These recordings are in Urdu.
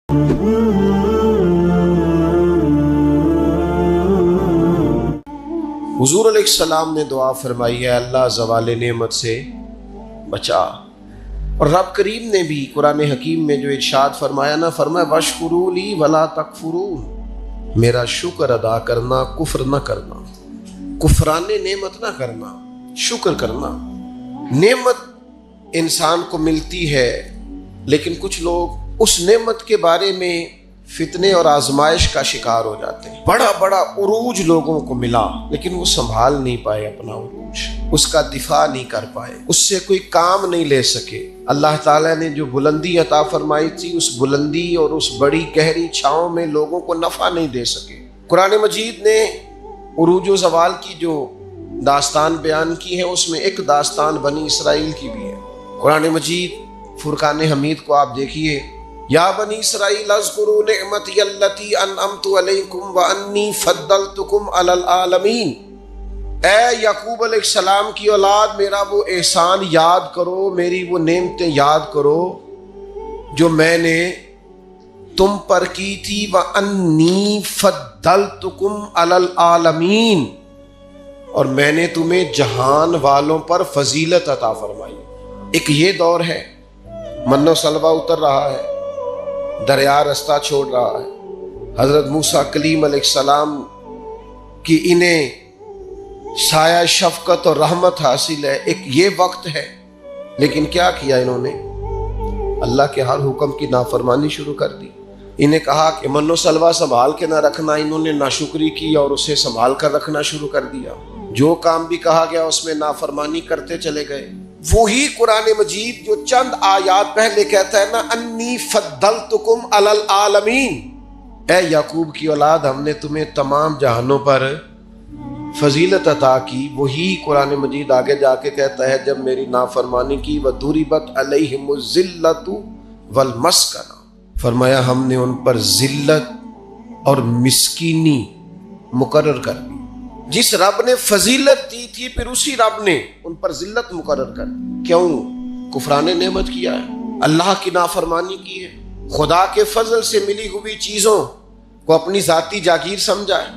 حضور علیہ السلام نے دعا فرمائی ہے اللہ زوال نعمت سے بچا، اور رب کریم نے بھی قرآن حکیم میں جو ارشاد فرمایا نا، فرمایا واشکروا لی ولا تکفرون، میرا شکر ادا کرنا، کفر نہ کرنا، کفران نعمت نہ کرنا، شکر کرنا۔ نعمت انسان کو ملتی ہے، لیکن کچھ لوگ اس نعمت کے بارے میں فتنے اور آزمائش کا شکار ہو جاتے ہیں۔ بڑا بڑا عروج لوگوں کو ملا، لیکن وہ سنبھال نہیں پائے اپنا عروج، اس کا دفاع نہیں کر پائے، اس سے کوئی کام نہیں لے سکے۔ اللہ تعالیٰ نے جو بلندی عطا فرمائی تھی، اس بلندی اور اس بڑی گہری چھاؤں میں لوگوں کو نفع نہیں دے سکے۔ قرآن مجید نے عروج و زوال کی جو داستان بیان کی ہے، اس میں ایک داستان بنی اسرائیل کی بھی ہے۔ قرآن مجید فرقان حمید کو آپ دیکھیے، یا بنی اسرائیل اذکروا نعمتی التی انعمت علیکم وانی فضلتکم علی العالمین، اے یعقوب علیہ السلام کی اولاد، میرا وہ احسان یاد کرو، میری وہ نعمتیں یاد کرو جو میں نے تم پر کی تھی، وانی فضلتکم علی العالمین، اور میں نے تمہیں جہان والوں پر فضیلت عطا فرمائی۔ ایک یہ دور ہے، من و سلوہ اتر رہا ہے، دریا رستہ چھوڑ رہا ہے، حضرت موسیٰ کلیم علیہ السلام کی انہیں سایہ شفقت اور رحمت حاصل ہے، ایک یہ وقت ہے، لیکن کیا کیا انہوں نے؟ اللہ کے ہر حکم کی نافرمانی شروع کر دی۔ انہیں کہا کہ من و سلوہ سنبھال کے نہ رکھنا، انہوں نے ناشکری کی اور اسے سنبھال کر رکھنا شروع کر دیا۔ جو کام بھی کہا گیا اس میں نافرمانی کرتے چلے گئے۔ وہی قرآن مجید جو چند آیات پہلے کہتا ہے نا، انی فضلتکم علی العالمین، اے یعقوب کی اولاد، ہم نے تمہیں تمام جہانوں پر فضیلت عطا کی، وہی قرآن مجید آگے جا کے کہتا ہے جب میری نافرمانی کی، وَضُرِبَتْ عَلَيْهِمُ الذِّلَّةُ وَالْمَسْكَنَةُ، فرمایا ہم نے ان پر ذلت اور مسکینی مقرر کر دی۔ جس رب نے فضیلت دی تھی، پھر اسی رب نے ان پر ذلت مقرر کر دی۔ کیوں؟ کفران نعمت کیا ہے، اللہ کی نافرمانی کی ہے، خدا کے فضل سے ملی ہوئی چیزوں کو اپنی ذاتی جاگیر سمجھا ہے،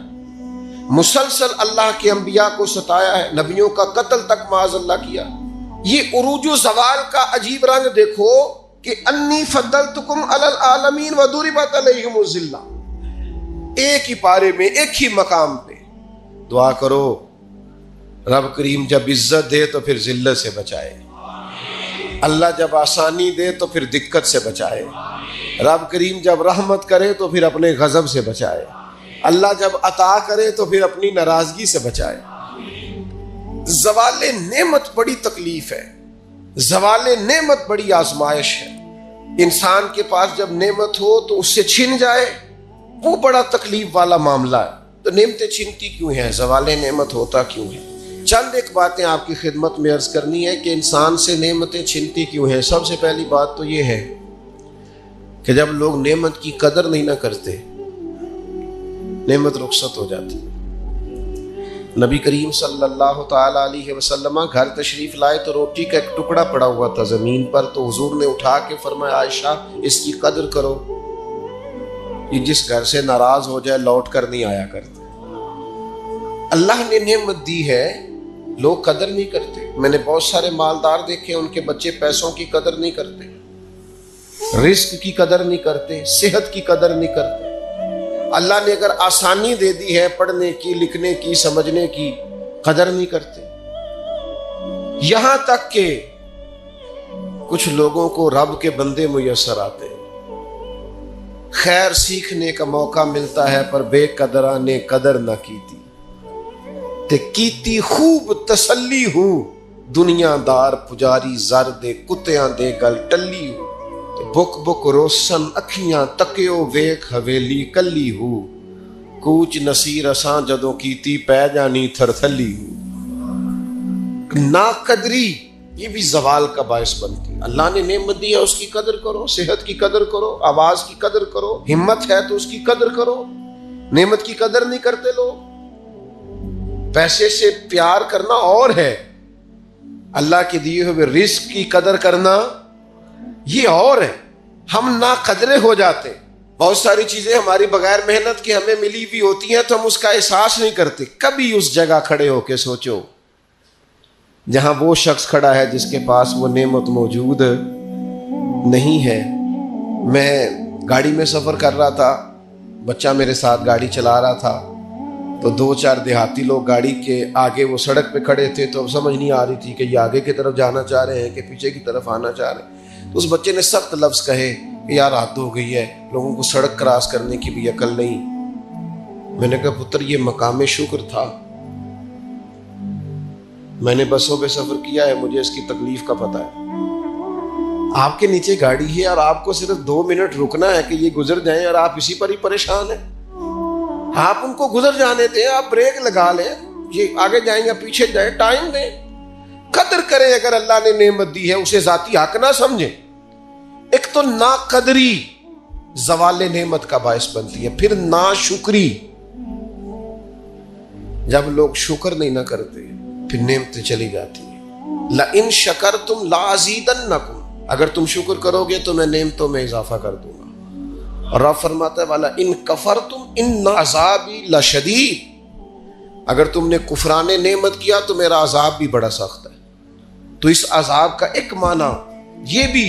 مسلسل اللہ کے انبیاء کو ستایا ہے، نبیوں کا قتل تک معاذ اللہ کیا۔ یہ عروج و زوال کا عجیب رنگ دیکھو کہ انی فضلتکم علی العالمین وضربت علیہم الذلہ، ایک ہی پارے میں، ایک ہی مقام پہ۔ دعا کرو رب کریم جب عزت دے تو پھر ذلت سے بچائے، اللہ جب آسانی دے تو پھر دقت سے بچائے، رب کریم جب رحمت کرے تو پھر اپنے غضب سے بچائے، اللہ جب عطا کرے تو پھر اپنی ناراضگی سے بچائے۔ زوال نعمت بڑی تکلیف ہے، زوال نعمت بڑی آزمائش ہے۔ انسان کے پاس جب نعمت ہو تو اس سے چھن جائے، وہ بڑا تکلیف والا معاملہ ہے۔ تو نعمتیں چھنتی کیوں ہیں؟ زوال نعمت ہوتا کیوں ہے؟ چند ایک باتیں آپ کی خدمت میں عرض کرنی ہے کہ انسان سے نعمتیں چھنتی کیوں ہیں۔ سب سے پہلی بات تو یہ ہے کہ جب لوگ نعمت کی قدر نہیں نہ کرتے، نعمت رخصت ہو جاتی۔ نبی کریم صلی اللہ تعالی علیہ وسلم گھر تشریف لائے تو روٹی کا ایک ٹکڑا پڑا ہوا تھا زمین پر، تو حضور نے اٹھا کے فرمایا عائشہ اس کی قدر کرو، یہ جس گھر سے ناراض ہو جائے لوٹ کر نہیں آیا کرتا۔ اللہ نے نعمت دی ہے، لوگ قدر نہیں کرتے۔ میں نے بہت سارے مالدار دیکھے، ان کے بچے پیسوں کی قدر نہیں کرتے، رزق کی قدر نہیں کرتے، صحت کی قدر نہیں کرتے۔ اللہ نے اگر آسانی دے دی ہے پڑھنے کی، لکھنے کی، سمجھنے کی، قدر نہیں کرتے۔ یہاں تک کہ کچھ لوگوں کو رب کے بندے میسر آتے ہیں، خیر سیکھنے کا موقع ملتا ہے، پر بے قدرہ نے قدر نہ کیتی تے کیتی خوب تسلی ہوں، دنیا دار پجاری زر دے کتیاں دے گل ٹلی ہوں، تے بک بک روشن اکھیاں تکیو ویکھ حویلی کلی ہوں، کوچ نصیر اساں جدوں کیتی پہ جانی تھر تھلی ہوں۔ ناقدری یہ بھی زوال کا باعث بنتی ہے۔ اللہ نے نعمت دی ہے، اس کی قدر کرو، صحت کی قدر کرو، آواز کی قدر کرو، ہمت ہے تو اس کی قدر کرو۔ نعمت کی قدر نہیں کرتے لوگ۔ پیسے سے پیار کرنا اور ہے، اللہ کے دیے ہوئے رزق کی قدر کرنا یہ اور ہے۔ ہم ناقدرے ہو جاتے، بہت ساری چیزیں ہماری بغیر محنت کے ہمیں ملی بھی ہوتی ہیں تو ہم اس کا احساس نہیں کرتے. کبھی اس جگہ کھڑے ہو کے سوچو جہاں وہ شخص کھڑا ہے جس کے پاس وہ نعمت موجود نہیں ہے. میں گاڑی میں سفر کر رہا تھا, بچہ میرے ساتھ گاڑی چلا رہا تھا, تو 2-4 دیہاتی لوگ گاڑی کے آگے وہ سڑک پہ کھڑے تھے, تو اب سمجھ نہیں آ رہی تھی کہ یہ آگے کی طرف جانا چاہ رہے ہیں کہ پیچھے کی طرف آنا چاہ رہے ہیں. تو اس بچے نے سخت لفظ کہے کہ یار حد ہو گئی ہے, لوگوں کو سڑک کراس کرنے کی بھی عقل نہیں. میں نے کہا پتر یہ مقام شکر تھا, میں نے بسوں پہ سفر کیا ہے, مجھے اس کی تکلیف کا پتہ ہے. آپ کے نیچے گاڑی ہے اور آپ کو صرف 2 منٹ رکنا ہے کہ یہ گزر جائیں اور آپ اسی پر ہی پریشان ہیں. آپ ان کو گزر جانے دیں, آپ بریک لگا لیں, یہ آگے جائیں یا پیچھے جائیں, ٹائم دیں, قدر کریں. اگر اللہ نے نعمت دی ہے اسے ذاتی حق نہ سمجھیں. ایک تو ناقدری زوال نعمت کا باعث بنتی ہے, پھر ناشکری. جب لوگ شکر نہیں نہ کرتے پھر نعمتیں چلی جاتی ہیں. لَإِن شَكَرْتُمْ لَأَزِيدَنَّكُمْ, اگر تم شکر کرو گے تو میں نعمتوں میں اضافہ کر دوں گا. اور رب فرماتا ہے والا ان کفرتم ان عذابی لشدید, اگر تم نے کفران نعمت کیا تو میرا عذاب بھی بڑا سخت ہے. تو اس عذاب کا ایک معنی یہ بھی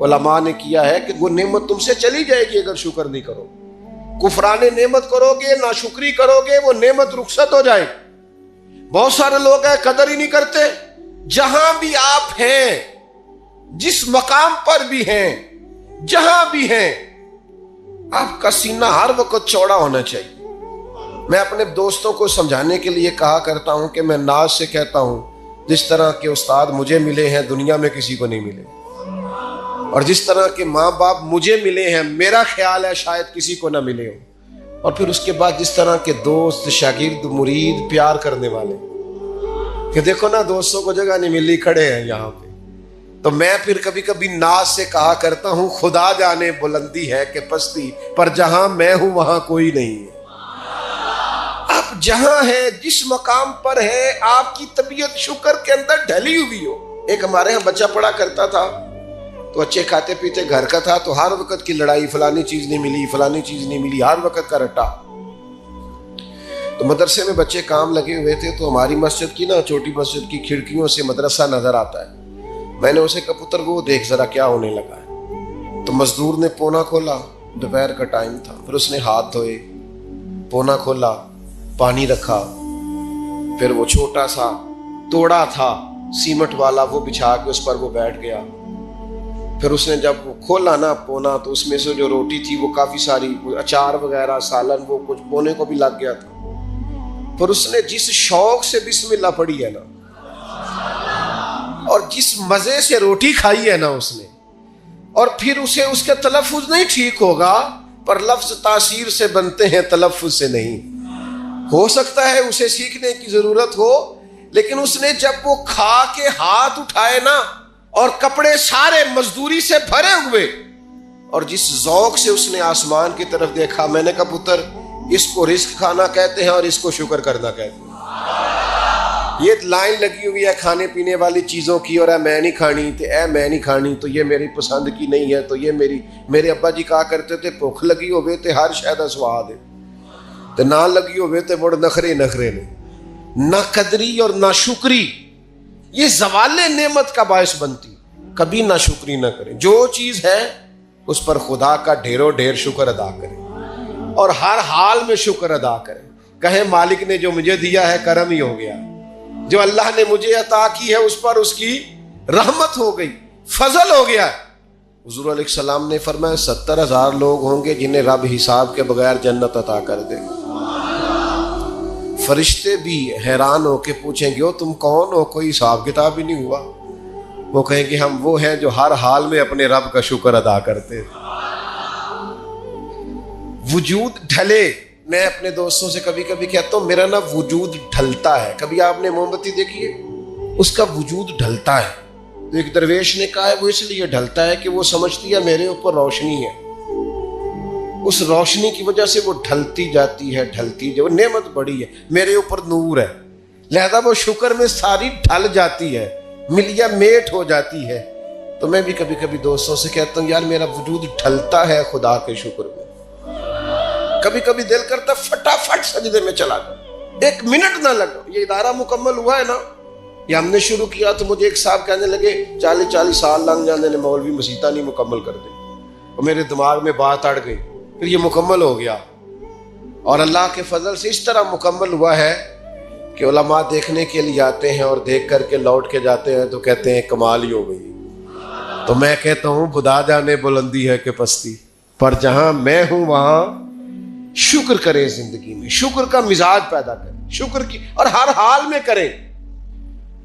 علماء نے کیا ہے کہ وہ نعمت تم سے چلی جائے گی اگر شکر نہیں کرو. کفران نعمت کرو گے, ناشکری کرو گے, وہ نعمت رخصت ہو جائے. بہت سارے لوگ ہیں قدر ہی نہیں کرتے. جہاں بھی آپ ہیں, جس مقام پر بھی ہیں, جہاں بھی ہیں, آپ کا سینہ ہر وقت چوڑا ہونا چاہیے. میں اپنے دوستوں کو سمجھانے کے لیے کہا کرتا ہوں کہ میں ناز سے کہتا ہوں جس طرح کے استاد مجھے ملے ہیں دنیا میں کسی کو نہیں ملے, اور جس طرح کے ماں باپ مجھے ملے ہیں میرا خیال ہے شاید کسی کو نہ ملے ہوں. اور پھر اس کے بعد جس طرح کے دوست, شاگرد, مرید, پیار کرنے والے, کہ دیکھو نا دوستوں کو جگہ نہیں ملی, کھڑے ہیں یہاں پہ. تو میں پھر کبھی کبھی ناز سے کہا کرتا ہوں خدا جانے بلندی ہے کہ پستی, پر جہاں میں ہوں وہاں کوئی نہیں ہے. آپ جہاں ہیں, جس مقام پر ہیں, آپ کی طبیعت شکر کے اندر ڈھلی ہوئی ہو. ایک ہمارے ہاں بچہ پڑھا کرتا تھا, تو اچھے کھاتے پیتے گھر کا تھا, تو ہر وقت کی لڑائی, فلانی چیز نہیں ملی, فلانی چیز نہیں ملی, ہر وقت کا رٹا. تو مدرسے میں بچے کام لگے ہوئے تھے, تو ہماری مسجد کی نا, چھوٹی مسجد کی کھڑکیوں سے مدرسہ نظر آتا ہے. میں نے اسے کہا پتر وہ دیکھ ذرا کیا ہونے لگا ہے. تو مزدور نے پونا کھولا, دوپہر کا ٹائم تھا, پھر اس نے ہاتھ دھوئے, پونا کھولا, پانی رکھا, پھر وہ چھوٹا سا توڑا تھا سیمٹ والا وہ بچھا کے اس پر وہ بیٹھ گیا. پھر اس نے جب وہ کھولا نا پونا, تو اس میں سے جو روٹی تھی وہ کافی ساری, اچار وغیرہ, سالن, وہ کچھ پونے کو بھی لگ گیا تھا. پھر اس نے جس شوق سے بسم اللہ پڑھی ہے نا, اور جس مزے سے روٹی کھائی ہے نا اس نے, اور پھر اسے اس کے تلفظ نہیں ٹھیک ہوگا, پر لفظ تاثیر سے بنتے ہیں, تلفظ سے نہیں. ہو سکتا ہے اسے سیکھنے کی ضرورت ہو, لیکن اس نے جب وہ کھا کے ہاتھ اٹھائے نا, اور کپڑے سارے مزدوری سے بھرے ہوئے, اور جس ذوق سے اس نے آسمان کی طرف دیکھا, میں نے کہا پتر اس کو رزق کھانا کہتے ہیں اور اس کو شکر کرنا کہتے ہیں. یہ لائن لگی ہوئی ہے کھانے پینے والی چیزوں کی, اور اے میں نہیں کھانی, تو اے میں نہیں کھانی, تو یہ میری پسند کی نہیں ہے, تو یہ میرے ابا جی کہا کرتے تھے بھوک لگی ہوئے تے ہر شے دا سواد ہے, تے نہ لگی ہوئے تے بڑے نخرے نے. نہ قدری اور نہ شکری یہ زوال نعمت کا باعث بنتی. کبھی نہ شکری نہ کریں, جو چیز ہے اس پر خدا کا ڈھیروں ڈھیر شکر ادا کریں, اور ہر حال میں شکر ادا کریں. کہیں مالک نے جو مجھے دیا ہے کرم ہی ہو گیا, جو اللہ نے مجھے عطا کی ہے اس پر اس کی رحمت ہو گئی, فضل ہو گیا. حضور علیہ السلام نے فرمایا 70,000 لوگ ہوں گے جنہیں رب حساب کے بغیر جنت عطا کر دے. فرشتے بھی حیران ہو کے پوچھیں گے تم کون ہو, کوئی حساب کتاب ہی نہیں ہوا. وہ کہیں گے ہم وہ ہیں جو ہر حال میں اپنے رب کا شکر ادا کرتے. وجود ڈھلے, میں اپنے دوستوں سے کبھی کبھی کہتا ہوں میرا نا وجود ڈھلتا ہے. کبھی آپ نے موم بتی دیکھی ہے, اس کا وجود ڈھلتا ہے. تو ایک درویش نے کہا ہے وہ اس لیے ڈھلتا ہے کہ وہ سمجھتی ہے میرے اوپر روشنی ہے, اس روشنی کی وجہ سے وہ ڈھلتی جاتی ہے, وہ نعمت بڑی ہے, میرے اوپر نور ہے, لہذا وہ شکر میں ساری ڈھل جاتی ہے, ملیا میٹ ہو جاتی ہے. تو میں بھی کبھی کبھی دوستوں سے کہتا ہوں یار میرا وجود ڈھلتا ہے خدا کے شکر میں. کبھی کبھی دل کرتا فٹافٹ سجدے میں چلا جائے، 1 منٹ نہ لگا۔ یہ ادارہ مکمل ہوا ہے نا، یہ ہم نے شروع کیا تو مجھے ایک صاحب کہنے لگے 40 سال لگ جانے نے مولوی مسیطہ نہیں مکمل کر دے، اور میرے دماغ میں بات اڑ گئی، پھر یہ مکمل ہو گیا، اور اللہ کے فضل سے اس طرح مکمل ہوا ہے کہ علماء دیکھنے کے لیے آتے ہیں اور دیکھ کر کے لوٹ کے جاتے ہیں تو کہتے ہیں کمال ہی ہو گئی۔ تو میں کہتا ہوں خدا جانے بلندی ہے کہ پستی، پر جہاں میں ہوں وہاں شکر کریں، زندگی میں شکر کا مزاج پیدا کریں، شکر کی، اور ہر حال میں کریں۔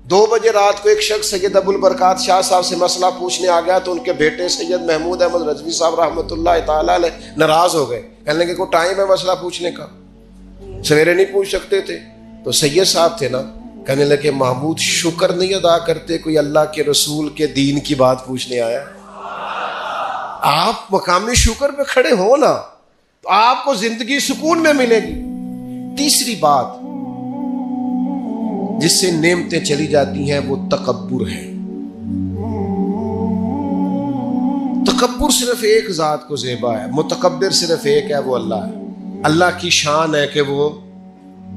2 بجے رات کو ایک شخص سید ابو البرکات شاہ صاحب سے مسئلہ پوچھنے آ گیا تو ان کے بیٹے سید محمود احمد رضوی صاحب رحمۃ اللہ تعالیٰ علیہ ناراض ہو گئے، کہنے لگے کوئی ٹائم ہے مسئلہ پوچھنے کا، سویرے نہیں پوچھ سکتے تھے؟ تو سید صاحب تھے نا، کہنے لگے محمود شکر نہیں ادا کرتے، کوئی اللہ کے رسول کے دین کی بات پوچھنے آیا، آپ مقام شکر پہ کھڑے ہو نا تو آپ کو زندگی سکون میں ملے گی۔ تیسری بات جس سے نعمتیں چلی جاتی ہیں وہ تکبر ہے۔ تکبر صرف ایک ذات کو زیبا ہے، متکبر صرف ایک ہے، وہ اللہ ہے۔ اللہ کی شان ہے کہ وہ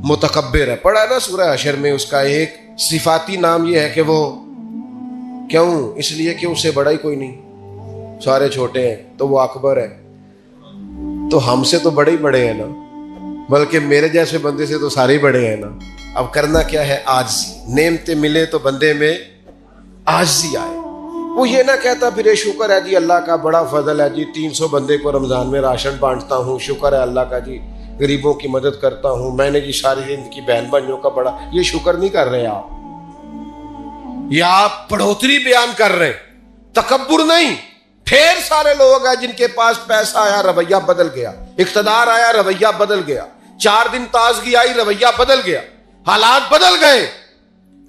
متکبر ہے، پڑھا ہے نا سورہ حشر میں، اس کا ایک صفاتی نام یہ ہے کہ وہ کیوں؟ اس لیے کہ اسے بڑا ہی کوئی نہیں، سارے چھوٹے ہیں تو وہ اکبر ہے۔ تو ہم سے تو بڑے ہی بڑے ہیں نا، بلکہ میرے جیسے بندے سے تو سارے ہی بڑے ہیں نا۔ اب کرنا کیا ہے؟ عاجزی۔ نعمتیں ملے تو بندے میں عاجزی آئے، وہ یہ نہ کہتا پھر شکر ہے جی اللہ کا بڑا فضل ہے جی 300 بندے کو رمضان میں راشن بانٹتا ہوں، شکر ہے اللہ کا جی غریبوں کی مدد کرتا ہوں، میں نے جی ساری زندگی بہن بھائیوں کا بڑا، یہ شکر نہیں کر رہے آپ، یہ آپ بڑھوتری بیان کر رہے ہیں، تکبر نہیں۔ پھر سارے لوگ ہیں جن کے پاس پیسہ آیا رویہ بدل گیا، اقتدار آیا رویہ بدل گیا، 4 دن تازگی آئی رویہ بدل گیا، حالات بدل گئے۔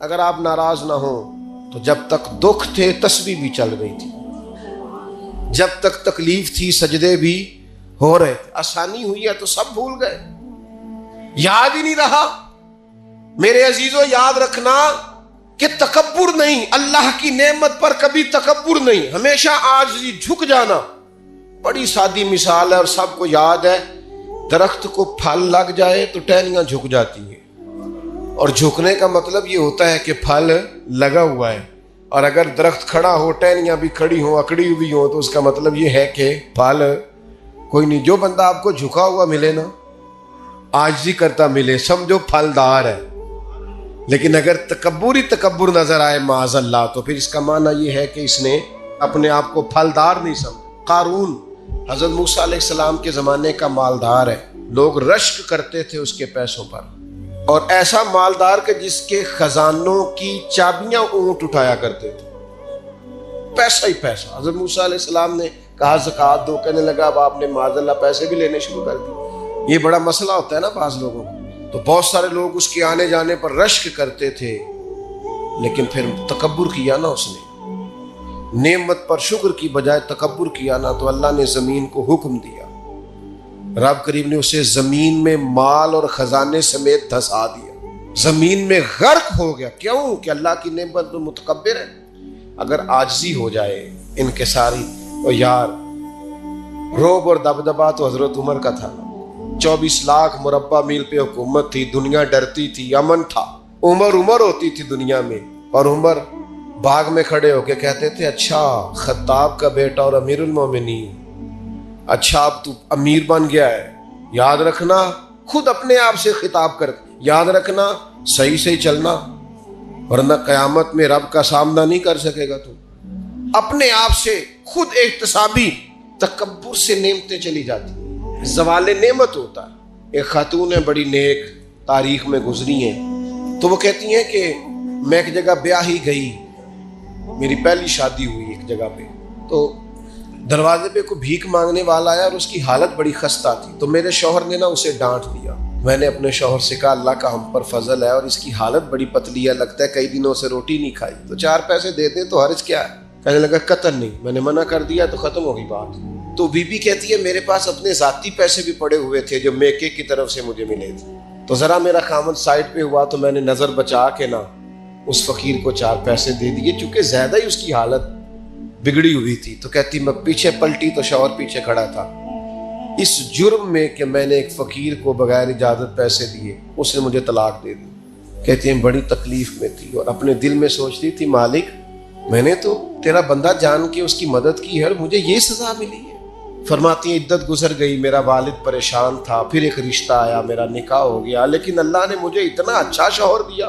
اگر آپ ناراض نہ ہوں تو جب تک دکھ تھے تسبیح بھی چل رہی تھی، جب تک تکلیف تھی سجدے بھی ہو رہے تھے، آسانی ہوئی ہے تو سب بھول گئے، یاد ہی نہیں رہا۔ میرے عزیزو یاد رکھنا کہ تکبر نہیں، اللہ کی نعمت پر کبھی تکبر نہیں، ہمیشہ عاجزی، جھک جانا۔ بڑی سادی مثال ہے اور سب کو یاد ہے، درخت کو پھل لگ جائے تو ٹہنیاں جھک جاتی ہیں، اور جھکنے کا مطلب یہ ہوتا ہے کہ پھل لگا ہوا ہے، اور اگر درخت کھڑا ہو ٹہنیاں بھی کھڑی ہوں اکڑی ہوئی ہوں تو اس کا مطلب یہ ہے کہ پھل کوئی نہیں۔ جو بندہ آپ کو جھکا ہوا ملے نا، عاجزی کرتا ملے، سمجھو پھلدار ہے۔ لیکن اگر تکبر ہی تکبر نظر آئے معاذ اللہ تو پھر اس کا معنی یہ ہے کہ اس نے اپنے آپ کو پھلدار نہیں سمجھا۔ قارون حضرت موسیٰ علیہ السلام کے زمانے کا مالدار ہے، لوگ رشک کرتے تھے اس کے پیسوں پر، اور ایسا مالدار کہ جس کے خزانوں کی چابیاں اونٹ اٹھایا کرتے تھے، پیسہ ہی پیسہ۔ حضرت موسیٰ علیہ السلام نے کہا زکوٰۃ دو، کہنے لگا اب آپ نے معاذ اللہ پیسے بھی لینے شروع کر دی۔ یہ بڑا مسئلہ ہوتا ہے نا بعض لوگوں کو، تو بہت سارے لوگ اس کے آنے جانے پر رشک کرتے تھے، لیکن پھر تکبر کیا نا، اس نے نعمت پر شکر کی بجائے تکبر کیا نا، تو اللہ نے زمین کو حکم دیا، رب کریم نے اسے زمین میں مال اور خزانے سمیت دھسا دیا، زمین میں غرق ہو گیا۔ کیوں؟ کہ اللہ کی نعمت میں متکبر ہے۔ اگر عاجزی ہو جائے انکساری، اور یار روب اور دبدبا تو حضرت عمر کا تھا، 24 لاکھ مربع میل پہ حکومت تھی، دنیا ڈرتی تھی، امن تھا، عمر ہوتی تھی دنیا میں، اور عمر باغ میں کھڑے ہو کے کہتے تھے اچھا خطاب کا بیٹا اور امیر المومنین، اچھا اب تو امیر بن گیا ہے، یاد رکھنا، خود اپنے آپ سے خطاب کر، یاد رکھنا صحیح سے ہی چلنا، ورنہ قیامت میں رب کا سامنا نہیں کر سکے گا۔ تو اپنے آپ سے خود احتسابی، تکبر سے نعمتیں چلی جاتی ہیں، زوال نعمت ہوتا ہے۔ ایک خاتون ہے بڑی نیک، تاریخ میں گزری ہیں، تو وہ کہتی ہیں کہ میں ایک جگہ بیاہ ہی گئی، میری پہلی شادی ہوئی ایک جگہ پہ، تو دروازے پہ کوئی بھیک مانگنے والا آیا اور اس کی حالت بڑی خستہ تھی، تو میرے شوہر نے نا اسے ڈانٹ دیا۔ میں نے اپنے شوہر سے کہا اللہ کا ہم پر فضل ہے اور اس کی حالت بڑی پتلی ہے، لگتا ہے کئی دنوں سے روٹی نہیں کھائی، تو 4 پیسے دے دیں تو حرج کیا ہے؟ کہنے لگا قطن نہیں، میں نے منع کر دیا تو ختم ہو گئی بات۔ تو بی بی کہتی ہے میرے پاس اپنے ذاتی پیسے بھی پڑے ہوئے تھے جو میکے کی طرف سے مجھے ملے تھے، تو ذرا میرا خامد سائڈ پہ ہوا تو میں نے نظر بچا کے نا اس فقیر کو 4 پیسے دے دیے، چونکہ زیادہ ہی اس کی حالت بگڑی ہوئی تھی۔ تو کہتی میں پیچھے پلٹی تو شوہر پیچھے کھڑا تھا، اس جرم میں کہ میں نے ایک فقیر کو بغیر اجازت پیسے دیے، اس نے مجھے طلاق دے دی۔ کہتے ہیں بڑی تکلیف میں تھی اور اپنے دل میں سوچتی تھی مالک میں نے تو تیرا بندہ جان کے اس کی مدد کی ہے اور مجھے یہ سزا ملی ہے۔ فرماتی ہیں عدت گزر گئی، میرا والد پریشان تھا، پھر ایک رشتہ آیا، میرا نکاح ہو گیا، لیکن اللہ نے مجھے اتنا اچھا شوہر دیا،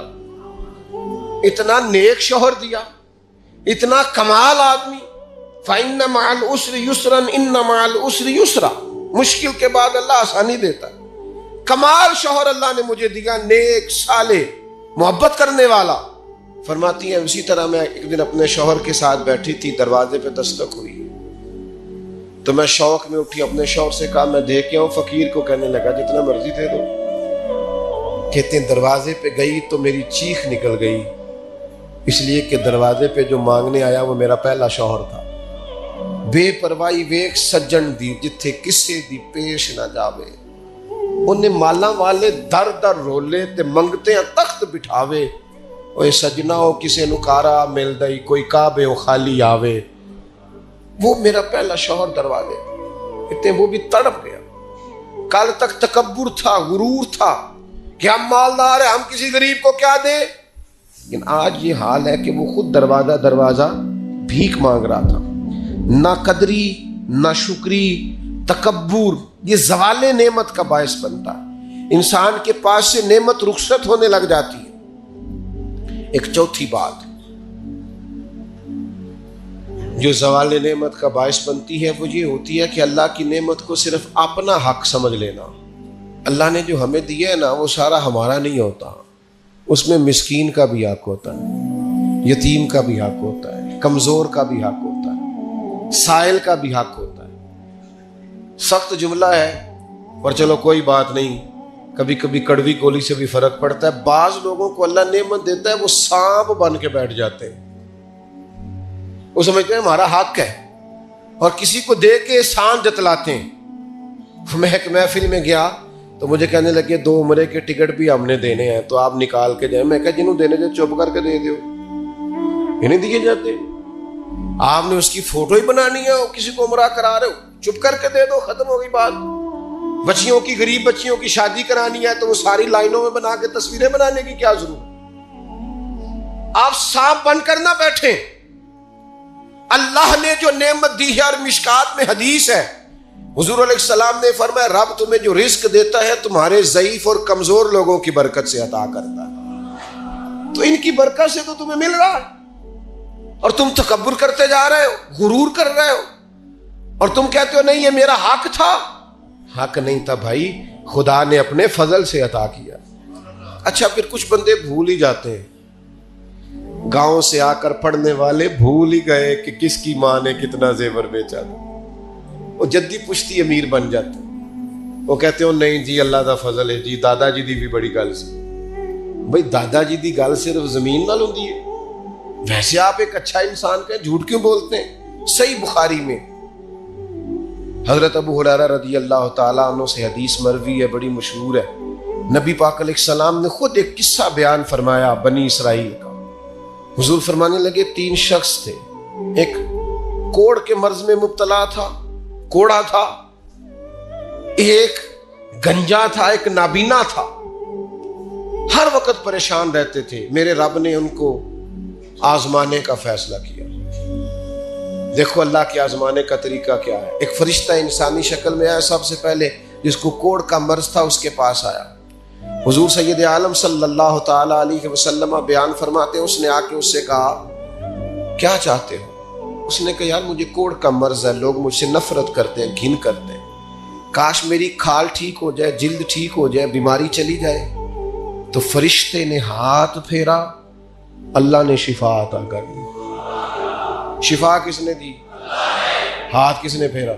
اتنا نیک شوہر دیا، اتنا کمال آدمی۔ فَإِنَّ مَعَ الْعُسْرِ يُسْرًا إِنَّ مَعَ الْعُسْرِ يُسْرًا، مشکل کے بعد اللہ آسانی دیتا ہے۔ کمال شوہر اللہ نے مجھے دیا، نیک، صالح، محبت کرنے والا۔ فرماتی ہیں اسی طرح میں ایک دن اپنے شوہر کے ساتھ بیٹھی تھی، دروازے پہ دستک ہوئی تو میں شوق میں اٹھی، اپنے شوہر سے کہا میں دے کے آؤں؟ فقیر کو کہنے لگا جتنا مرضی دے دو۔ کہتے ہیں دروازے پہ گئی تو میری چیخ نکل گئی، اس لیے کہ دروازے پہ جو مانگنے آیا وہ میرا پہلا شوہر تھا۔ بے پرواہی ویک سجن دی جتھے کسے دی پیش نہ جاوے، انہیں مالا والے در در رولے تے منگتے ہیں تخت بٹھاوے، اوے سجنا ہو کسے نکارا مل دئی، کوئی کعبے ہو خالی آوے۔ وہ میرا پہلا شوہر دروازے اتنے وہ بھی تڑپ گیا۔ کل تک تکبر تھا، غرور تھا کہ ہم مالدار ہیں، ہم کسی غریب کو کیا دیں، لیکن آج یہ حال ہے کہ وہ خود دروازہ دروازہ بھیک مانگ رہا تھا۔ نہ قدری، نہ شکری، تکبر یہ زوال نعمت کا باعث بنتا ہے، انسان کے پاس سے نعمت رخصت ہونے لگ جاتی ہے۔ ایک چوتھی بات جو زوال نعمت کا باعث بنتی ہے وہ یہ ہوتی ہے کہ اللہ کی نعمت کو صرف اپنا حق سمجھ لینا۔ اللہ نے جو ہمیں دیا ہے نا وہ سارا ہمارا نہیں ہوتا، اس میں مسکین کا بھی حق ہوتا ہے، یتیم کا بھی حق ہوتا ہے، کمزور کا بھی حق ہوتا ہے، سائل کا بھی حق ہوتا ہے۔ سخت جملہ ہے پر چلو کوئی بات نہیں، کبھی کبھی کڑوی گولی سے بھی فرق پڑتا ہے۔ بعض لوگوں کو اللہ نعمت دیتا ہے وہ سانپ بن کے بیٹھ جاتے ہیں، وہ سمجھتے ہیں ہمارا حق ہے اور کسی کو دے کے احسان جتلاتے ہیں۔ میں ایک محفل میں گیا تو مجھے کہنے لگے 2 عمرے کے ٹکٹ بھی ہم نے دینے ہیں تو آپ نکال کے جائیں۔ میں کہا جنہوں دینے جو چپ کر کے دے دیو، یہ نہیں دیے جاتے۔ آپ نے اس کی فوٹو ہی بنانی ہے اور کسی کو عمرہ کرا رہے ہو، چپ کر کے دے دو، ختم ہو گئی بات۔ بچیوں کی، غریب بچیوں کی شادی کرانی ہے تو وہ ساری لائنوں میں بنا کے تصویریں بنانے کی کیا ضرورت؟ آپ سانپ بن کر نہ بیٹھیں۔ اللہ نے جو نعمت دی ہے، اور مشکات میں حدیث ہے حضور علیہ السلام نے فرمایا رب تمہیں جو رزق دیتا ہے تمہارے ضعیف اور کمزور لوگوں کی برکت سے عطا کرتا ہے، تو ان کی برکت سے تو تمہیں مل رہا ہے اور تم تکبر کرتے جا رہے ہو، غرور کر رہے ہو، اور تم کہتے ہو نہیں یہ میرا حق تھا۔ حق نہیں تھا بھائی، خدا نے اپنے فضل سے عطا کیا۔ اچھا پھر کچھ بندے بھول ہی جاتے ہیں، گاؤں سے آ کر پڑھنے والے بھول ہی گئے کہ کس کی ماں نے کتنا زیور بیچا تھا، وہ جدی پشتی امیر بن جاتے ہیں۔ وہ کہتے ہو نہیں جی اللہ دا فضل ہے جی، دادا جی دی بھی بڑی گل سی۔ بھائی دادا جی دی گل صرف زمین نال ہوندی ہے؟ ویسے آپ ایک اچھا انسان کہیں جھوٹ کیوں بولتے ہیں؟ صحیح بخاری میں حضرت ابو ہریرہ رضی اللہ تعالیٰ عنہ سے حدیث مروی ہے، بڑی مشہور ہے۔ نبی پاک علیہ السلام نے خود ایک قصہ بیان فرمایا بنی اسرائیل کا۔ حضور فرمانے لگے 3 شخص تھے، ایک کوڑ کے مرض میں مبتلا تھا، کوڑا تھا، ایک گنجا تھا، ایک نابینا تھا، ہر وقت پریشان رہتے تھے۔ میرے رب نے ان کو آزمانے کا فیصلہ کیا۔ دیکھو اللہ کے آزمانے کا طریقہ کیا ہے۔ ایک فرشتہ انسانی شکل میں آیا، سب سے پہلے جس کو کوڑ کا مرض تھا اس کے پاس آیا۔ حضور سید عالم صلی اللہ تعالیٰ علیہ وسلم بیان فرماتے ہیں اس نے آ کے اس سے کہا کیا چاہتے ہو؟ اس نے کہا یار مجھے کوڑ کا مرض ہے، لوگ مجھ سے نفرت کرتے ہیں، گھن کرتے ہیں، کاش میری کھال ٹھیک ہو جائے، جلد ٹھیک ہو جائے، بیماری چلی جائے۔ تو فرشتے نے ہاتھ پھیرا، اللہ نے شفا عطا کر دی۔ شفا کس نے دی؟ ہاتھ کس نے پھیرا؟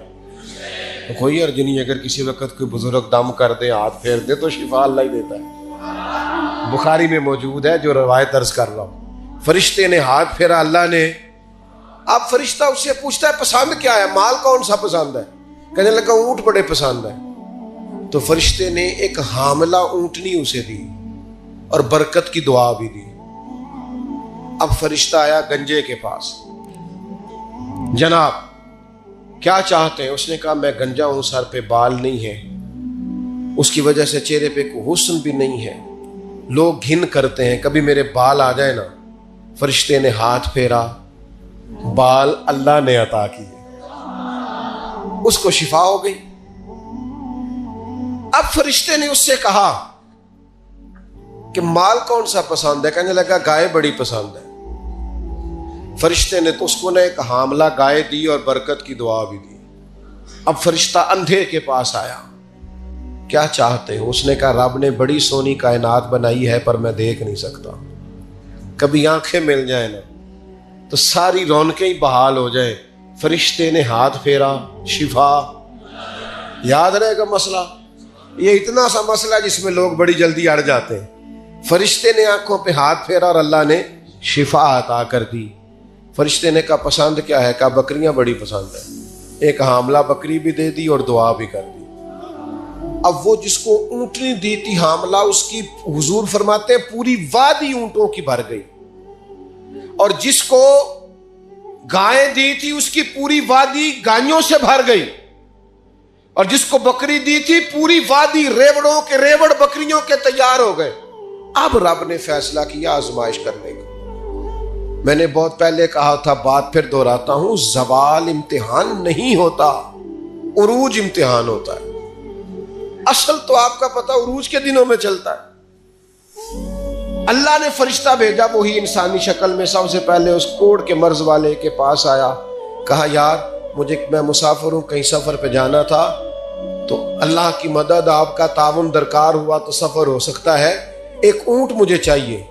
تو کوئی عرض نہیں، اگر کسی وقت کوئی بزرگ دم کر دے، ہاتھ پھیر دے تو شفا اللہ ہی دیتا ہے۔ بخاری میں موجود ہے جو روایت عرض کر رہا ہوں۔ فرشتے نے ہاتھ پھیرا، اللہ نے۔ اب فرشتہ اس سے پوچھتا ہے پسند کیا ہے، مال کون سا پسند ہے؟ کہنے لگا اونٹ بڑے پسند ہے۔ تو فرشتے نے ایک حاملہ اونٹنی اسے دی اور برکت کی دعا بھی دی۔ اب فرشتہ آیا گنجے کے پاس، جناب کیا چاہتے ہیں؟ اس نے کہا میں گنجا ہوں، سر پہ بال نہیں ہے، اس کی وجہ سے چہرے پہ کوئی حسن بھی نہیں ہے، لوگ گھن کرتے ہیں، کبھی میرے بال آ جائے نا۔ فرشتے نے ہاتھ پھیرا، بال اللہ نے عطا کیے، اس کو شفا ہو گئی۔ اب فرشتے نے اس سے کہا کہ مال کون سا پسند ہے؟ کہنے لگا گائے بڑی پسند ہے۔ فرشتے نے تو اس کو ایک حاملہ گائے دی اور برکت کی دعا بھی دی۔ اب فرشتہ اندھے کے پاس آیا، کیا چاہتے ہو؟ اس نے کہا رب نے بڑی سونی کائنات بنائی ہے پر میں دیکھ نہیں سکتا، کبھی آنکھیں مل جائیں نا تو ساری رونقیں ہی بحال ہو جائیں۔ فرشتے نے ہاتھ پھیرا، شفا۔ یاد رہے گا مسئلہ، یہ اتنا سا مسئلہ جس میں لوگ بڑی جلدی اڑ جاتے ہیں۔ فرشتے نے آنکھوں پہ ہاتھ پھیرا اور اللہ نے شفا عطا کر دی۔ فرشتے نے کہا پسند کیا ہے؟ کہا بکریاں بڑی پسند ہے۔ ایک حاملہ بکری بھی دے دی اور دعا بھی کر دی۔ اب وہ جس کو اونٹنی دی تھی حاملہ، اس کی حضور فرماتے ہیں پوری وادی اونٹوں کی بھر گئی، اور جس کو گائیں دی تھی اس کی پوری وادی گائیوں سے بھر گئی، اور جس کو بکری دی تھی پوری وادی ریوڑوں کے ریوڑ بکریوں کے تیار ہو گئے۔ اب رب نے فیصلہ کیا آزمائش کرنے کا۔ میں نے بہت پہلے کہا تھا، بات پھر دہراتا ہوں، زوال امتحان نہیں ہوتا، عروج امتحان ہوتا ہے۔ اصل تو آپ کا پتہ عروج کے دنوں میں چلتا ہے۔ اللہ نے فرشتہ بھیجا، وہی انسانی شکل میں سب سے پہلے اس کوڑ کے مرض والے کے پاس آیا، کہا یار میں مسافر ہوں، کہیں سفر پہ جانا تھا، تو اللہ کی مدد، آپ کا تعاون درکار ہوا تو سفر ہو سکتا ہے، ایک اونٹ مجھے چاہیے۔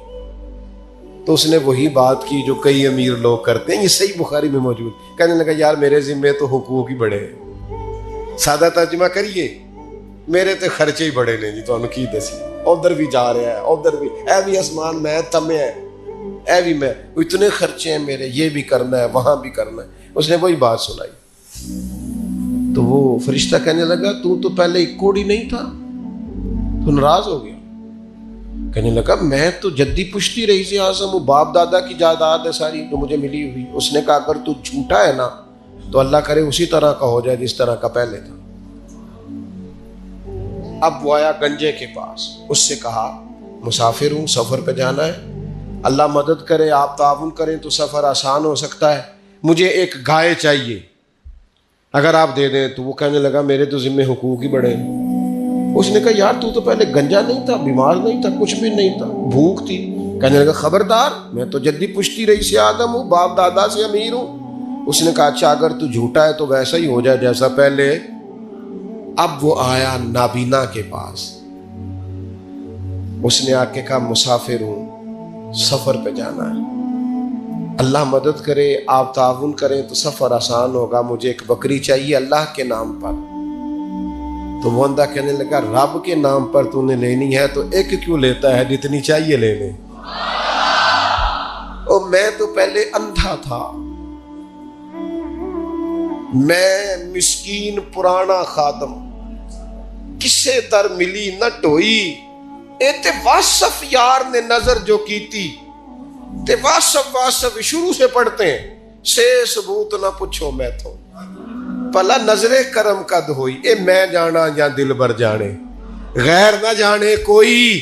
تو اس نے وہی بات کی جو کئی امیر لوگ کرتے ہیں، یہ صحیح بخاری میں موجود۔ کہنے لگا یار میرے ذمے تو حقوق ہی بڑے ہیں، سادہ ترجمہ کریے، میرے تے خرچے ہی بڑے نے جی، تو انہوں کی دسی، ادھر بھی جا رہا ہے، ادھر بھی، اے بھی آسمان میں تمے ہے، اے بھی میں، اتنے خرچے ہیں میرے، یہ بھی کرنا ہے، وہاں بھی کرنا ہے۔ اس نے وہی بات سنائی تو وہ فرشتہ کہنے لگا تو پہلے ایک کوڑی نہیں تھا، تو ناراض ہو گیا۔ کہنے لگا میں تو جدی پشتی رئیس اعظم ہوں، باپ دادا کی جائیداد ہے ساری جو مجھے ملی ہوئی۔ اس نے کہا اگر تو جھوٹا ہے نا تو اللہ کرے اسی طرح کا ہو جائے جس طرح کا پہلے تھا۔ اب وہ آیا گنجے کے پاس، اس سے کہا مسافر ہوں، سفر پہ جانا ہے، اللہ مدد کرے، آپ تعاون کریں تو سفر آسان ہو سکتا ہے، مجھے ایک گائے چاہیے، اگر آپ دے دیں تو۔ وہ کہنے لگا میرے تو ذمے حقوق ہی بڑے ہیں۔ اس نے کہا یار تو پہلے گنجا نہیں تھا، بیمار نہیں تھا، کچھ بھی نہیں تھا، بھوک تھی۔ کہنے لگا خبردار، میں تو جدی پشتی رئیس اعظم ہوں، باپ دادا سے امیر ہوں۔ اس نے کہا اچھا اگر تو جھوٹا ہے تو ویسا ہی ہو جائے جیسا پہلے۔ اب وہ آیا نابینا کے پاس، اس نے آ کے کہا مسافر ہوں، سفر پہ جانا ہے، اللہ مدد کرے، آپ تعاون کریں تو سفر آسان ہوگا، مجھے ایک بکری چاہیے اللہ کے نام پر۔ تو وہ بندہ کہنے لگا رب کے نام پر تو نے لینی ہے تو ایک کیوں لیتا ہے، جتنی چاہیے لے لے۔ اور میں تو پہلے اندھا تھا، میں مسکین پرانا خادم، کسے در ملی نہ ٹوئی، اے تے واصف یار نے نظر جو کی تھی، تے واصف شروع سے پڑھتے ہیں، سے ثبوت نہ پوچھو میں تو، پلا نظر کرم قد ہوئی، اے میں جانا یا دل بر جانے، غیر نہ جانے کوئی،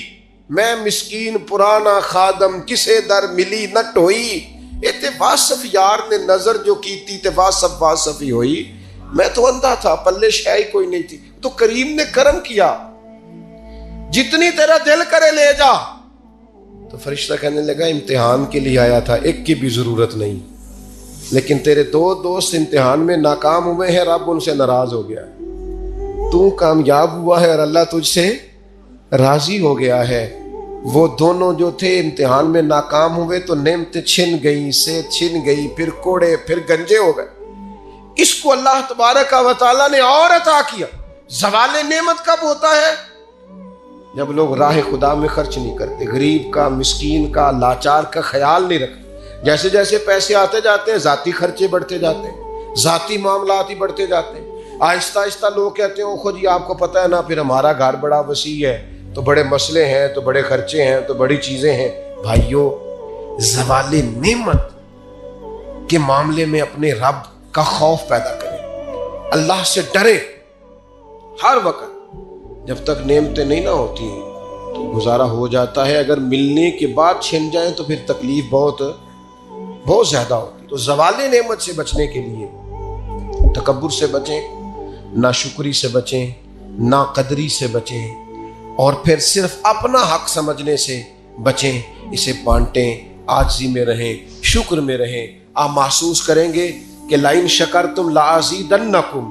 میں مسکین پرانا خادم، کسے در ملی نہ ٹوئی، اے تے واصف یار نے نظر جو کی تھی، تے واصف ہی ہوئی۔ میں تو اندھا تھا، پلے شے کوئی نہیں تھی، تو کریم نے کرم کیا، جتنی تیرا دل کرے لے جا۔ تو فرشتہ کہنے لگا امتحان کے لیے آیا تھا، ایک کی بھی ضرورت نہیں، لیکن تیرے دو دوست امتحان میں ناکام ہوئے ہیں، رب ان سے ناراض ہو گیا، تو کامیاب ہوا ہے اور اللہ تجھ سے راضی ہو گیا ہے۔ وہ دونوں جو تھے امتحان میں ناکام ہوئے تو نعمتیں چھن گئیں، صحت چھن گئی، پھر کوڑے، پھر گنجے ہو گئے۔ اس کو اللہ تبارک و تعالیٰ نے اور عطا کیا۔ زوال نعمت کب ہوتا ہے؟ جب لوگ راہ خدا میں خرچ نہیں کرتے، غریب کا، مسکین کا، لاچار کا خیال نہیں رکھتے۔ جیسے جیسے پیسے آتے جاتے ہیں ذاتی خرچے بڑھتے جاتے ہیں، ذاتی معاملات ہی بڑھتے جاتے ہیں۔ آہستہ آہستہ لوگ کہتے ہیں خود ہی آپ کو پتہ ہے نا، پھر ہمارا گھر بڑا وسیع ہے تو بڑے مسئلے ہیں، تو بڑے خرچے ہیں، تو بڑی چیزیں ہیں۔ بھائیو، زوال نعمت کے معاملے میں اپنے رب کا خوف پیدا کریں۔ اللہ سے ڈرے ہر وقت. جب تک نعمتیں نہیں نہ ہوتی تو گزارا ہو جاتا ہے، اگر ملنے کے بعد چھن جائیں تو پھر تکلیف بہت زیادہ ہوتی. تو زوال نعمت سے بچنے کے لیے تکبر سے بچیں، ناشکری سے بچیں، ناقدری سے بچیں، اور پھر صرف اپنا حق سمجھنے سے بچیں. اسے بانٹیں، عاجزی میں رہیں، شکر میں رہیں. آپ محسوس کریں گے کہ لئن شکرتم لازیدنکم،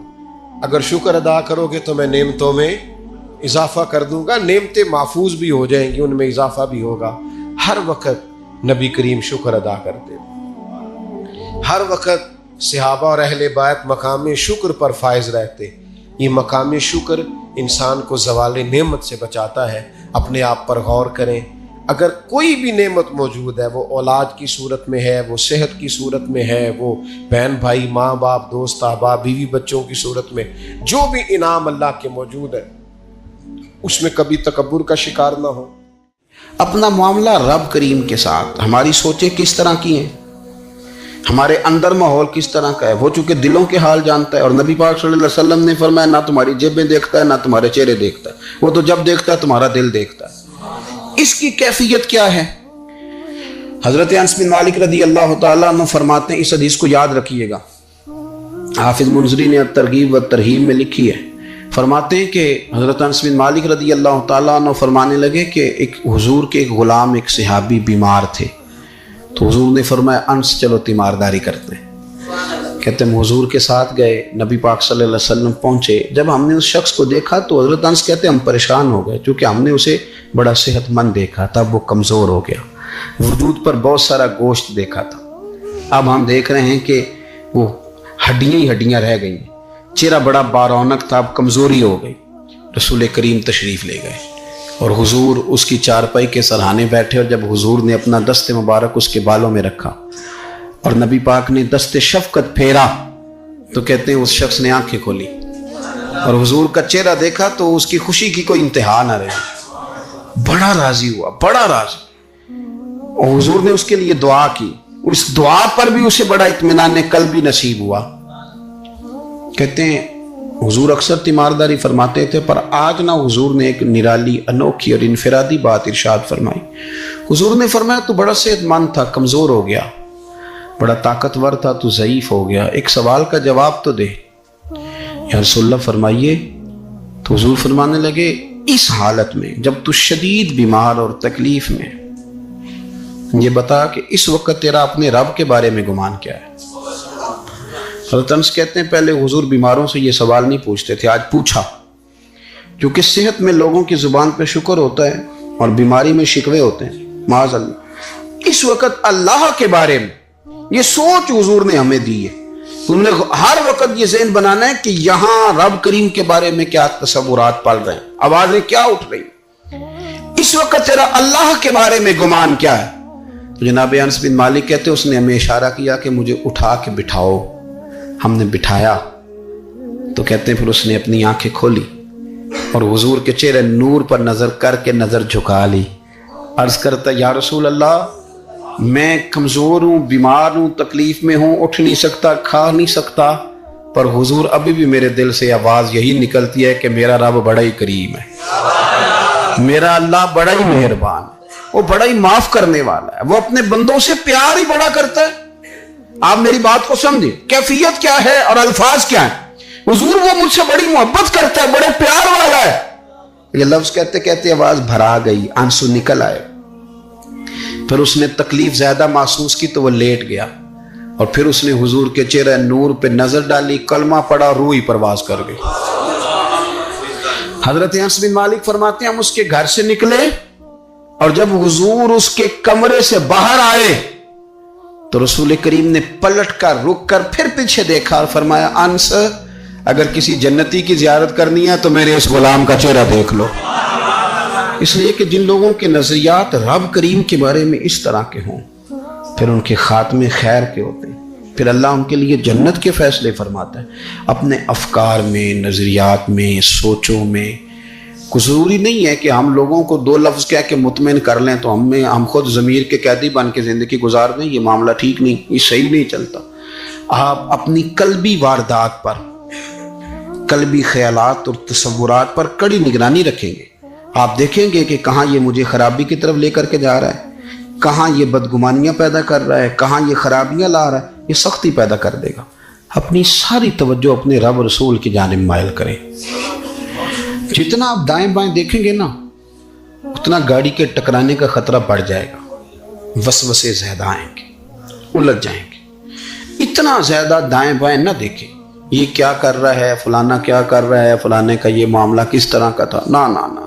اگر شکر ادا کرو گے تو میں نعمتوں میں اضافہ کر دوں گا. نعمتیں محفوظ بھی ہو جائیں گی، ان میں اضافہ بھی ہوگا. ہر وقت نبی کریم شکر ادا کرتے، ہر وقت صحابہ اور اہل بیت مقام شکر پر فائز رہتے. یہ مقام شکر انسان کو زوال نعمت سے بچاتا ہے. اپنے آپ پر غور کریں، اگر کوئی بھی نعمت موجود ہے، وہ اولاد کی صورت میں ہے، وہ صحت کی صورت میں ہے، وہ بہن بھائی، ماں باپ، دوست احباب، بیوی بچوں کی صورت میں، جو بھی انعام اللہ کے موجود ہے اس میں کبھی تکبر کا شکار نہ ہو. اپنا معاملہ رب کریم کے ساتھ، ہماری سوچیں کس طرح کی ہیں، ہمارے اندر ماحول کس طرح کا ہے. وہ چونکہ دلوں کے حال جانتا ہے، اور نبی پاک صلی اللہ علیہ وسلم نے فرمایا نہ تمہاری جیبیں دیکھتا ہے نہ تمہارے چہرے دیکھتا ہے، وہ تو جب دیکھتا ہے تمہارا دل دیکھتا ہے. اس کی کیفیت کیا ہے؟ حضرت انس بن مالک رضی اللہ تعالیٰ عنہ فرماتے ہیں، اس حدیث کو یاد رکھیے گا، حافظ منذری نے ترغیب و ترہیب میں لکھی ہے. فرماتے ہیں کہ حضرت انس بن مالک رضی اللہ تعالیٰ عنہ فرمانے لگے کہ ایک حضور کے ایک غلام، ایک صحابی بیمار تھے. تو حضور نے فرمایا انس چلو تیمارداری کرتے ہیں. کہتے ہیں حضور کے ساتھ گئے، نبی پاک صلی اللہ علیہ وسلم پہنچے. جب ہم نے اس شخص کو دیکھا تو حضرت انس کہتے ہیں ہم پریشان ہو گئے، کیونکہ ہم نے اسے بڑا صحت مند دیکھا تھا، وہ کمزور ہو گیا، وجود پر بہت سارا گوشت دیکھا تھا. اب ہم دیکھ رہے ہیں کہ وہ ہڈیاں ہی ہڈیاں رہ گئی، چہرہ بڑا بارونق تھا، اب کمزوری ہو گئی. رسول کریم تشریف لے گئے اور حضور اس کی چارپائی کے سرہانے بیٹھے، اور جب حضور نے اپنا دست مبارک اس کے بالوں میں رکھا اور نبی پاک نے دست شفقت پھیرا تو کہتے ہیں اس شخص نے آنکھیں کھولی اور حضور کا چہرہ دیکھا تو اس کی خوشی کی کوئی انتہا نہ رہی. بڑا راضی ہوا، بڑا راضی. اور حضور نے اس کے لیے دعا کی، اس دعا پر بھی اسے بڑا اطمینان قلب بھی نصیب ہوا. کہتے ہیں حضور اکثر تیمارداری فرماتے تھے، پر آج نہ حضور نے ایک نرالی، انوکھی اور انفرادی بات ارشاد فرمائی. حضور نے فرمایا تو بڑا صحت مند تھا، کمزور ہو گیا، بڑا طاقتور تھا تو ضعیف ہو گیا، ایک سوال کا جواب تو دے. یا رسول اللہ فرمائیے. تو حضور فرمانے لگے اس حالت میں جب تو شدید بیمار اور تکلیف میں، یہ بتا کہ اس وقت تیرا اپنے رب کے بارے میں گمان کیا ہے. حضرت انس کہتے ہیں پہلے حضور بیماروں سے یہ سوال نہیں پوچھتے تھے، آج پوچھا. کیونکہ صحت میں لوگوں کی زبان پہ شکر ہوتا ہے اور بیماری میں شکوے ہوتے ہیں، معاذ اللہ. اس وقت اللہ کے بارے میں یہ سوچ حضور نے ہمیں دی ہے. تم نے ہر وقت یہ ذہن بنانا ہے کہ یہاں رب کریم کے بارے میں کیا تصورات پل رہے ہیں، آوازیں کیا اٹھ رہی ہیں، اس وقت تیرا اللہ کے بارے میں گمان کیا ہے. تو جناب انس بن مالک کہتے اس نے ہمیں اشارہ کیا کہ مجھے اٹھا کے بٹھاؤ. ہم نے بٹھایا تو کہتے ہیں پھر اس نے اپنی آنکھیں کھولی اور حضور کے چہرے نور پر نظر کر کے نظر جھکا لی. عرض کرتا یا رسول اللہ میں کمزور ہوں، بیمار ہوں، تکلیف میں ہوں، اٹھ نہیں سکتا، کھا نہیں سکتا، پر حضور ابھی بھی میرے دل سے آواز یہی نکلتی ہے کہ میرا رب بڑا ہی کریم ہے، میرا اللہ بڑا ہی مہربان ہے، وہ بڑا ہی معاف کرنے والا ہے، وہ اپنے بندوں سے پیار ہی بڑا کرتا ہے. آپ میری بات کو سمجھیں، کیفیت کیا ہے اور الفاظ کیا ہیں. حضور وہ مجھ سے بڑی محبت کرتا ہے، بڑے پیار والا ہے. یہ لفظ کہتے کہتے آواز بھرا گئی، آنسو نکل آئے. پھر اس نے تکلیف زیادہ محسوس کی تو وہ لیٹ گیا اور پھر اس نے حضور کے چہرے نور پہ نظر ڈالی، کلمہ پڑھا، روح ہی پرواز کر گئی. حضرت انس بن مالک فرماتے ہیں ہم اس کے گھر سے نکلے اور جب حضور اس کے کمرے سے باہر آئے تو رسول کریم نے پلٹ کر رک کر پھر پیچھے دیکھا اور فرمایا انس اگر کسی جنتی کی زیارت کرنی ہے تو میرے اس غلام کا چہرہ دیکھ لو. اس لیے کہ جن لوگوں کے نظریات رب کریم کے بارے میں اس طرح کے ہوں پھر ان کے خاتمے خیر کے ہوتے ہیں، پھر اللہ ان کے لیے جنت کے فیصلے فرماتا ہے. اپنے افکار میں، نظریات میں، سوچوں میں کوئی ضروری نہیں ہے کہ ہم لوگوں کو دو لفظ کہہ کے مطمئن کر لیں تو ہم خود ضمیر کے قیدی بن کے زندگی گزار دیں. یہ معاملہ ٹھیک نہیں، یہ صحیح نہیں چلتا. آپ اپنی قلبی واردات پر قلبی خیالات اور تصورات پر کڑی نگرانی رکھیں گے۔ آپ دیکھیں گے کہ کہاں یہ مجھے خرابی کی طرف لے کر کے جا رہا ہے، کہاں یہ بدگمانیاں پیدا کر رہا ہے، کہاں یہ خرابیاں لا رہا ہے، یہ سختی پیدا کر دے گا۔ اپنی ساری توجہ اپنے رب رسول کی جانب مائل کریں۔ جتنا آپ دائیں بائیں دیکھیں گے نا، اتنا گاڑی کے ٹکرانے کا خطرہ بڑھ جائے گا، وسوسے زیادہ آئیں گے، الجھ جائیں گے۔ اتنا زیادہ دائیں بائیں نہ دیکھیں، یہ کیا کر رہا ہے، فلانا کیا کر رہا ہے، فلانے کا یہ معاملہ کس طرح کا تھا، نہ نہ نہ،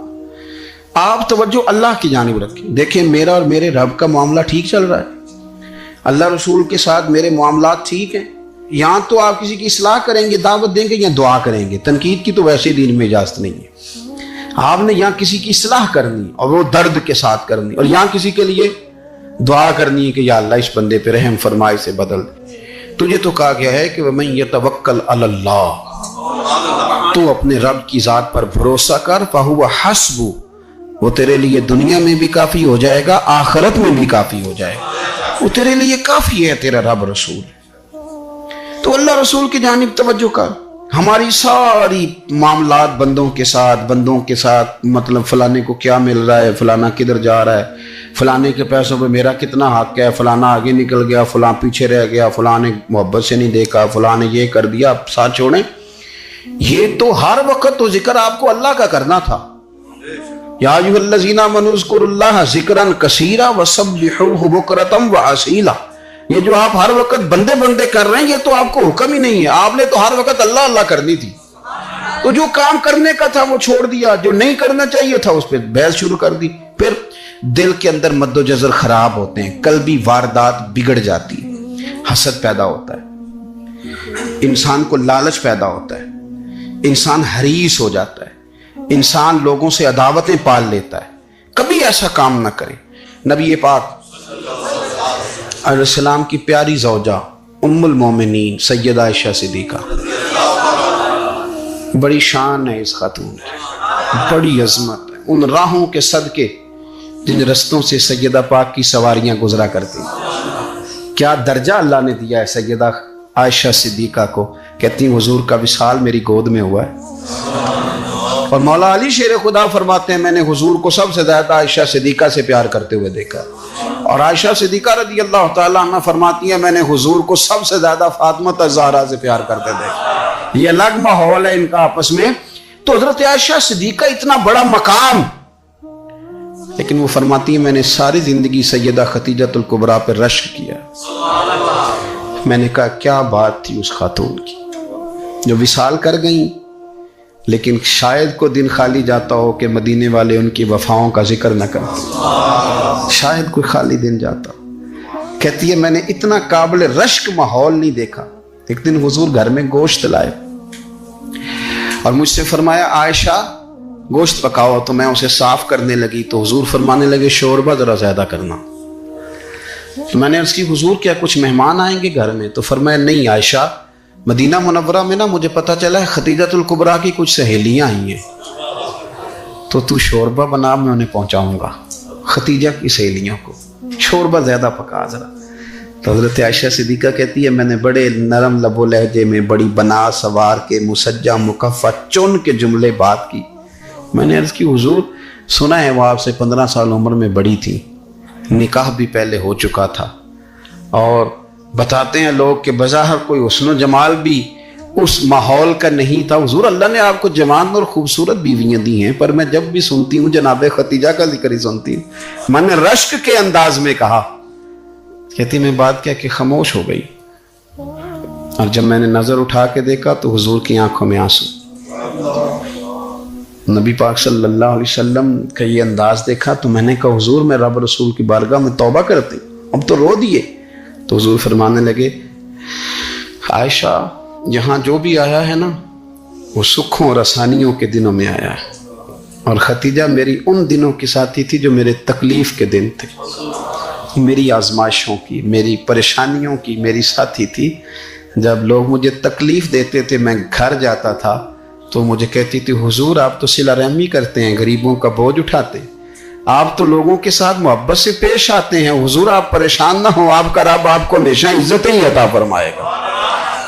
آپ توجہ اللہ کی جانب رکھیں۔ دیکھیں میرا اور میرے رب کا معاملہ ٹھیک چل رہا ہے، اللہ رسول کے ساتھ میرے معاملات ٹھیک ہیں۔ یہاں تو آپ کسی کی اصلاح کریں گے، دعوت دیں گے یا دعا کریں گے، تنقید کی تو ویسے دین میں اجازت نہیں ہے۔ آپ نے یہاں کسی کی اصلاح کرنی اور وہ درد کے ساتھ کرنی، اور یہاں کسی کے لیے دعا کرنی ہے کہ یا اللہ اس بندے پہ رحم فرمائے سے بدل دے۔ تجھے تو کہا گیا ہے کہ وَمَن يَتَوَكَّلْ عَلَى اللَّهِ، تو اپنے رب کی ذات پر بھروسہ کر، فَهُوَ حَسْبُ، وہ تیرے لیے دنیا میں بھی کافی ہو جائے گا، آخرت میں بھی کافی ہو جائے گا، وہ تیرے لیے کافی ہے تیرا رب رسول۔ تو اللہ رسول کی جانب توجہ کر۔ ہماری ساری معاملات بندوں کے ساتھ مطلب فلانے کو کیا مل رہا ہے، فلانا کدھر جا رہا ہے، فلانے کے پیسوں پہ میرا کتنا حق ہے، فلانا آگے نکل گیا، فلاں پیچھے رہ گیا، فلاں نے محبت سے نہیں دیکھا، فلاں نے یہ کر دیا، آپ ساتھ چھوڑیں۔ یہ تو ہر وقت تو ذکر آپ کو اللہ کا کرنا تھا۔ یا ایھا الذین آمنوا اذکروا اللہ ذکرا کثیرا وسبحوہ بکرۃ واسیلا، یہ جو آپ ہر وقت بندے کر رہے ہیں یہ تو آپ کو حکم ہی نہیں ہے، آپ نے تو ہر وقت اللہ اللہ کرنی تھی۔ تو جو کام کرنے کا تھا وہ چھوڑ دیا، جو نہیں کرنا چاہیے تھا اس پہ بحث شروع کر دی۔ پھر دل کے اندر مد و جزر خراب ہوتے ہیں، قلبی واردات بگڑ جاتی ہے، حسد پیدا ہوتا ہے، انسان کو لالچ پیدا ہوتا ہے، انسان حریص ہو جاتا ہے، انسان لوگوں سے عداوتیں پال لیتا ہے۔ کبھی ایسا کام نہ کریں۔ نبی پاک علیہ السلام کی پیاری زوجہ ام المومنین سیدہ عائشہ صدیقہ، بڑی شان ہے اس خاتون کی، بڑی عظمت ہے ان راہوں کے صدقے جن رستوں سے سیدہ پاک کی سواریاں گزرا کرتی۔ کیا درجہ اللہ نے دیا ہے سیدہ عائشہ صدیقہ کو، کہتی ہیں حضور کا وصال میری گود میں ہوا ہے۔ اور مولا علی شیر خدا فرماتے ہیں میں نے حضور کو سب سے زیادہ عائشہ صدیقہ سے پیار کرتے ہوئے دیکھا، اور عائشہ صدیقہ رضی اللہ تعالیٰ عنہ فرماتی ہیں میں نے حضور کو سب سے زیادہ فاطمہ الزہرا سے پیار کرتے دیکھا۔ یہ الگ ماحول ہے ان کا آپس میں۔ تو حضرت عائشہ صدیقہ اتنا بڑا مقام، لیکن وہ فرماتی ہیں میں نے ساری زندگی سیدہ خدیجہ الکبریٰ پہ رشک کیا۔ میں نے کہا کیا بات تھی اس خاتون کی جو وصال کر گئیں، لیکن شاید کو دن خالی جاتا ہو کہ مدینے والے ان کی وفاؤں کا ذکر نہ کرتے، شاید کوئی خالی دن جاتا۔ کہتی ہے میں نے اتنا قابل رشک ماحول نہیں دیکھا۔ ایک دن حضور گھر میں گوشت لائے اور مجھ سے فرمایا عائشہ گوشت پکاؤ، تو میں اسے صاف کرنے لگی تو حضور فرمانے لگے شوربہ ذرا زیادہ کرنا۔ تو میں نے عرض کی حضور کیا کچھ مہمان آئیں گے گھر میں؟ تو فرمایا نہیں عائشہ، مدینہ منورہ میں نا مجھے پتہ چلا ہے خدیجہ الکبریٰ کی کچھ سہیلیاں آئی ہیں، تو شوربہ بنا، میں انہیں پہنچاؤں گا، خدیجہ کی سہیلیوں کو شوربہ زیادہ پکا ذرا۔ تو حضرت عائشہ صدیقہ کہتی ہے میں نے بڑے نرم لب و لہجے میں بڑی بنا سوار کے مسجع مکفہ چن کے جملے بات کی۔ میں نے عرض کی حضور سنا ہے وہ آپ سے 15 سال عمر میں بڑی تھی، نکاح بھی پہلے ہو چکا تھا، اور بتاتے ہیں لوگ کہ بظاہر کوئی حسن و جمال بھی اس ماحول کا نہیں تھا۔ حضور اللہ نے آپ کو جوان اور خوبصورت بیویاں دی ہیں، پر میں جب بھی سنتی ہوں جناب خدیجہ کا ذکر ہی سنتی ہوں۔ میں نے رشک کے انداز میں کہا، کہتی میں بات کیا کہ خاموش ہو گئی، اور جب میں نے نظر اٹھا کے دیکھا تو حضور کی آنکھوں میں آنسو۔ نبی پاک صلی اللہ علیہ وسلم کا یہ انداز دیکھا تو میں نے کہا حضور میں رب رسول کی بارگاہ میں توبہ کرتی، اب تو رو دیے۔ تو حضور فرمانے لگے عائشہ یہاں جو بھی آیا ہے نا وہ سکھوں اور آسانیوں کے دنوں میں آیا ہے، اور خدیجہ میری ان دنوں کی ساتھی تھی جو میرے تکلیف کے دن تھے، میری آزمائشوں کی، میری پریشانیوں کی میری ساتھی تھی۔ جب لوگ مجھے تکلیف دیتے تھے میں گھر جاتا تھا تو مجھے کہتی تھی حضور آپ تو صلہ رحمی کرتے ہیں، غریبوں کا بوجھ اٹھاتے ہیں، آپ تو لوگوں کے ساتھ محبت سے پیش آتے ہیں، حضور آپ پریشان نہ ہوں، آپ کا رب آپ کو ہمیشہ عزت ہی عطا فرمائے گا۔